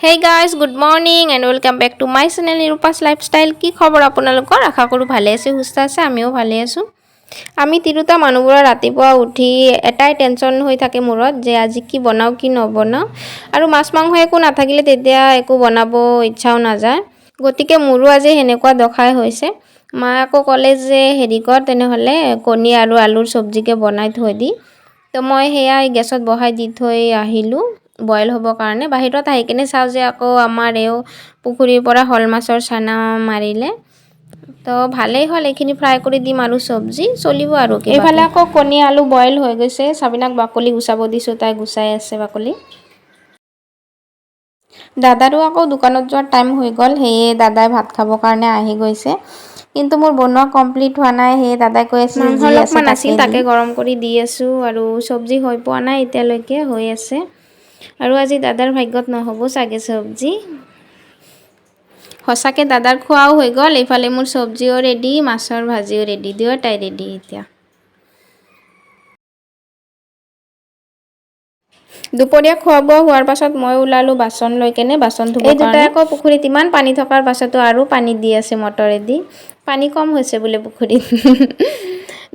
Hey guys, good morning and welcome back to my channel Nirupa's Lifestyle. কি খবৰ আপোনালোকৰ? আশা কৰো ভালে আছে, সুস্থ আছে, আমিও ভালে আছো। আমি তিৰুতা মানুহবোৰৰ ৰাতিপুৱা উঠি এটাই টেনচন হৈ থাকে মূৰত যে আজি কি বনাও কি নবনাও আৰু মাছ মাংস একো নাথাকিলে তেতিয়া একো বনাব ইচ্ছাও নাযায়। গতিকে মোৰো আজি হেনেকুৱা দখাই হৈছে। মা আকৌ কলে যে হেৰি কৰ তেনেহলে কণী আৰু আলুৰ সবজিকে বনাই থৈ দি। তো মই হেয়া গেছত বহাই দি থৈ আহিলো বইল হ'ব কাৰণে। বাহিৰত আহি কিনে চাও যে আকৌ আমাৰ এও পুখুৰীৰ পৰা হল মাছৰ চানা মাৰিলে। তো ভালেই হল, এইখিনি ফ্ৰাই কৰি দিম আৰু সবজি চলিব আৰু কি। এইফালে আকৌ কণী আলু বইল হৈ গৈছে, সাবিনাক বাকলি গুচাব দিছো, তাই গুচাই আছে বাকলি। দাদাৰো আকৌ দোকানত যোৱাৰ টাইম হৈ গ'ল, হেয়ে দাদাই ভাত খাবৰ কাৰণে আহি গৈছে। কিন্তু মোৰ বনোৱা কমপ্লিট হোৱা নাই, হে দাদাই কৈ আছে মাংস অলপমান আছিল তাকে গৰম কৰি দি আছো আৰু সবজি হৈ পোৱা নাই এতিয়ালৈকে, হৈ আছে। আৰু আজি দাদাৰ ভাগ্যত নহ'ব চাগে সবজি। সঁচাকে দাদাৰ খোৱাও হৈ গ'ল, এইফালে মোৰ সবজিও ৰেডি, মাছৰ ভাজিও ৰেডি, দুয়োটাই ৰেডি এতিয়া। দুপৰীয়া খোৱা বোৱা হোৱাৰ পাছত মই ওলালো বাচন লৈ কেনে, বাচন ধুব কাৰণে। এই দুটাই আকৌ পুখুৰীত ইমান পানী থকাৰ পাছতো আৰু পানী দি আছে মটৰেদি। পানী কম হৈছে বোলে পুখুৰীত।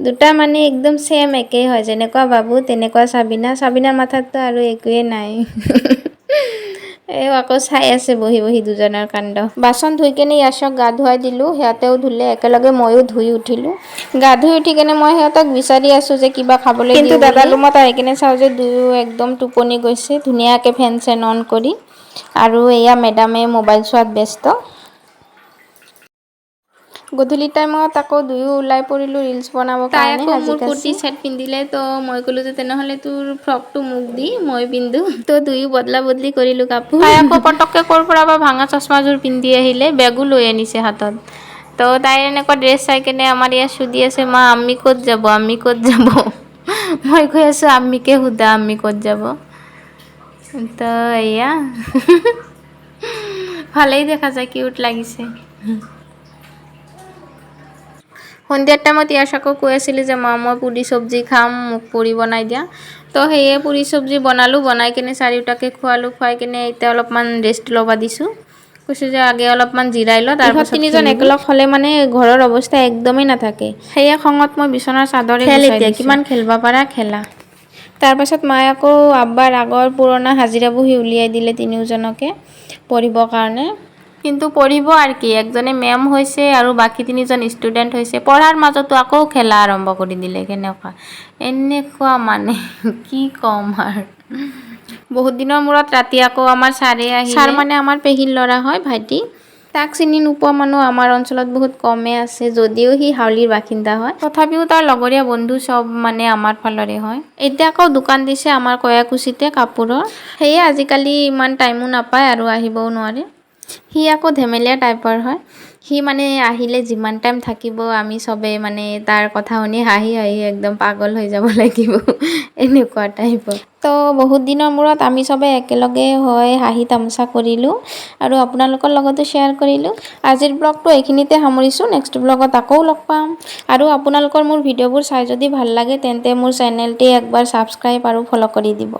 দুটা মানে একদম সেম একেই হয়, যেনেকুৱা বাবু তেনেকুৱা সাবিনা। সাবিনাৰ মাথাততো আৰু একোৱে নাই। এই আকৌ চাই আছে বহি বহি দুজনৰ কাণ্ড। বাচন ধুই কেনে ইয়াশক গা ধুৱাই দিলো, সিহঁতেও ধুলে একেলগে ময়ো ধুই উঠিলো। গা ধুই উঠি কেনে মই সিহঁতক বিচাৰি আছো যে কিবা খাবলৈ দিওঁ বুলি। কিন্তু দাদাৰ ৰুমত আহি কিনে চাও যে দুয়ো একদম টোপনি গৈছে ধুনীয়াকে ফেন চেন অন কৰি। আৰু এয়া মেডামে মোবাইল চোৱাত ব্যস্ত। গধূলি টাইমত আকৌ দুয়ো ওলাই পৰিলো ৰিলছ বনাব কাৰণে। তাই আকৌ মোৰ কুৰ্তি সেট পিন্ধিলে, তো মই ক'লো যে তেনেহলে তোৰ ফ্ৰকটো মোক দি মই পিন্ধো। তো দুয়ো বদলা বদলি কৰিলো কাপোৰ। তাই আকৌ পটককে ক'ৰ পৰা বা ভাঙা চশমাযোৰ পিন্ধি আহিলে, বেগো লৈ আনিছে হাতত। তো তাইৰ এনেকুৱা ড্ৰেছ চাই কেনে আমাৰ ইয়াত সুধি আছে, মা আম্মি ক'ত যাব, আম্মি ক'ত যাব। মই কৈ আছো আম্মিকে সোধা আম্মি ক'ত যাব। তো এয়া ভালেই দেখা যায়, কিউট লাগিছে। সন্ধিয়াৰ টাইমত ইয়াশাকো কৈ আছিলো যে মা মই পুৰি সবজি খাম, মোক পুৰি বনাই দিয়া। তো সেয়ে পুৰি সবজি বনালো, বনাই কিনে চাৰিওটাকে খোৱালো, খুৱাই কিনে এতিয়া অলপমান ৰেষ্ট ল'ব দিছো। কৈছো যে আগে অলপমান জিৰাই ল, তাৰ পাছত তিনিজন একেলগ হলে মানে ঘৰৰ অৱস্থা একদমেই নাথাকে। সেয়ে খঙত মই বিছনাৰ চাদৰে গুচাই দিছো। কিমান খেলবা পাৰা খেলা। তাৰ পাছত মায়ে আকৌ আব্বাৰ আগৰ পুৰণা হাজিৰা বহি উলিয়াই দিলে তিনিওজনকে পঢ়িবৰ কাৰণে। কিন্তু পঢ়িব আৰু কি, একজনে মেম হৈছে আৰু বাকী তিনিজন ষ্টুডেন্ট হৈছে। পঢ়াৰ মাজতো আকৌ খেলা আৰম্ভ কৰি দিলে। কেনেকুৱা এনেকুৱা মানে কি কম আৰু। বহুত দিনৰ মূৰত ৰাতি আকৌ আমাৰ ছাৰে আহিলে। ছাৰ মানে আমাৰ পেহীৰ ল'ৰা হয়, ভাইটি। তাক চিনি নোপোৱা মানুহ আমাৰ অঞ্চলত বহুত কমে আছে, যদিও সি হাউলিৰ বাসিন্দা হয়। তথাপিও তাৰ লগৰীয়া বন্ধু চব মানে আমাৰ ফালৰে হয়। এতিয়া আকৌ দোকান দিছে আমাৰ কয়াকুছিতে কাপোৰৰ। সেয়ে আজিকালি ইমান টাইমো নাপায় আৰু আহিবও নোৱাৰে। সি আকৌ ধেমেলীয়া টাইপৰ হয়। সি মানে আহিলে যিমান টাইম থাকিব আমি চবে মানে তাৰ কথা শুনি হাঁহি হাঁহি একদম পাগল হৈ যাব লাগিব, এনেকুৱা টাইপৰ। তো বহুত দিনৰ মূৰত আমি চবে একেলগে হৈ হাঁহি তামচা কৰিলো আৰু আপোনালোকৰ লগতো শ্বেয়াৰ কৰিলো। আজিৰ ব্লগটো এইখিনিতে সামৰিছো, নেক্সট ব্লগত আকৌ লগ পাম। আৰু আপোনালোকৰ মোৰ ভিডিঅ'বোৰ চাই যদি ভাল লাগে তেন্তে মোৰ চেনেলটি একবাৰ ছাবস্ক্ৰাইব আৰু ফলো কৰি দিব।